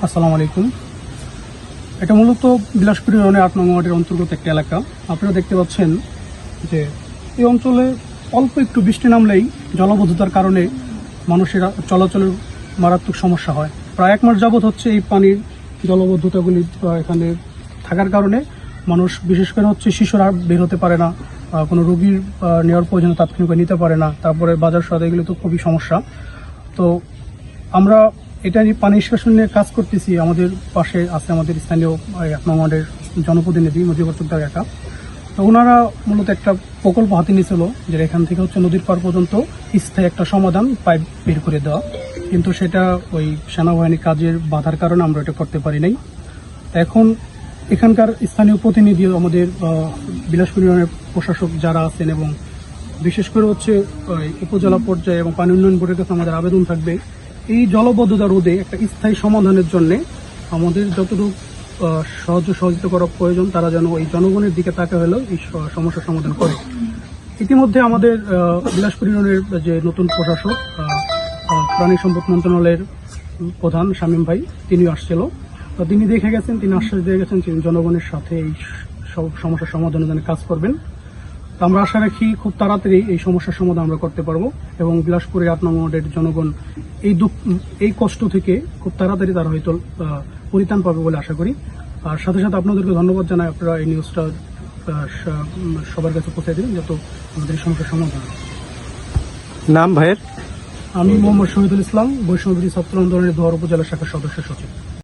আসসালামু আলাইকুম। এটা মূলত বিলাসপুর ইউনিয়নের ৮ নং ওয়ার্ডের অন্তর্গত একটা এলাকা। আপনারা দেখতে পাচ্ছেন যে এই অঞ্চলে অল্প একটু বৃষ্টি নামলেই জলাবদ্ধতার কারণে মানুষের চলাচলের মারাত্মক সমস্যা হয়। প্রায় 1 মাস যাবৎ হচ্ছে এই পানির জলাবদ্ধতাগুলি এখানে থাকার কারণে মানুষ, বিশেষ করে হচ্ছে শিশুরা বের হতে পারে না, কোনো রোগীর নেওয়ার প্রয়োজনে তাৎক্ষণিক নিতে পারে না, তারপরে বাজার সদাই এগুলো তো খুবই সমস্যা। তো আমরা এটা নিয়ে পানি নিষ্কাশন নিয়ে কাজ করতেছি। আমাদের পাশে আছে আমাদের স্থানীয় 1 নং ওয়ার্ডের জনপ্রতিনিধি মুজিবুর চৌধুরী কাকা। তো ওনারা মূলত একটা প্রকল্প হাতে নিয়েছিল যে এখান থেকে হচ্ছে নদীর পার পর্যন্ত স্থায়ী একটা সমাধান পাইপ বের করে দেওয়া, কিন্তু সেটা ওই সেনাবাহিনী কাজের বাধার কারণে আমরা এটা করতে পারি নাই। এখন এখানকার স্থানীয় প্রতিনিধি, আমাদের বিলাসপুর ইউনিয়নের প্রশাসক যারা আছেন এবং বিশেষ করে হচ্ছে উপজেলা পর্যায়ে এবং পানি উন্নয়ন বোর্ডের কাছে আমাদের আবেদন থাকবে, এই জলবদ্ধতা রোধে একটা স্থায়ী সমাধানের জন্য আমাদের যতটুকু সহযোগিতা করা প্রয়োজন তারা যেন এই জনগণের দিকে তাকা হলেও এই সমস্যার সমাধান করে। ইতিমধ্যে আমাদের বিলাসপুর ইউনিয়নের যে নতুন প্রশাসক, প্রাণী সম্পদ মন্ত্রণালয়ের প্রধান শামীম ভাই, তিনি আসছিল। তো তিনি দেখে গেছেন, তিনি আশ্বাস দিয়ে গেছেন তিনি জনগণের সাথে এই সব সমস্যার সমাধানের জন্য কাজ করবেন। তো আমরা আশা রাখি খুব তাড়াতাড়ি এই সমস্যার সমাধান আমরা করতে পারবো এবং বিলাসপুরের 8 নং ওয়ার্ডের জনগণ এই কষ্ট থেকে খুব তাড়াতাড়ি তারা হয়তো পরিত্রাণ পাবে বলে আশা করি। আর সাথে সাথে আপনাদেরকে ধন্যবাদ জানাই, আপনারা এই নিউজটা সবার কাছে পৌঁছে দিন যত আমাদের এই সমস্যার সমাধান। নাম ভাইয়ের? আমি মোহাম্মদ শহীদুল ইসলাম, বৈষ্ণবী ছাত্র আন্দোলনের দোয়ার উপজেলা শাখার সদস্য সচিব।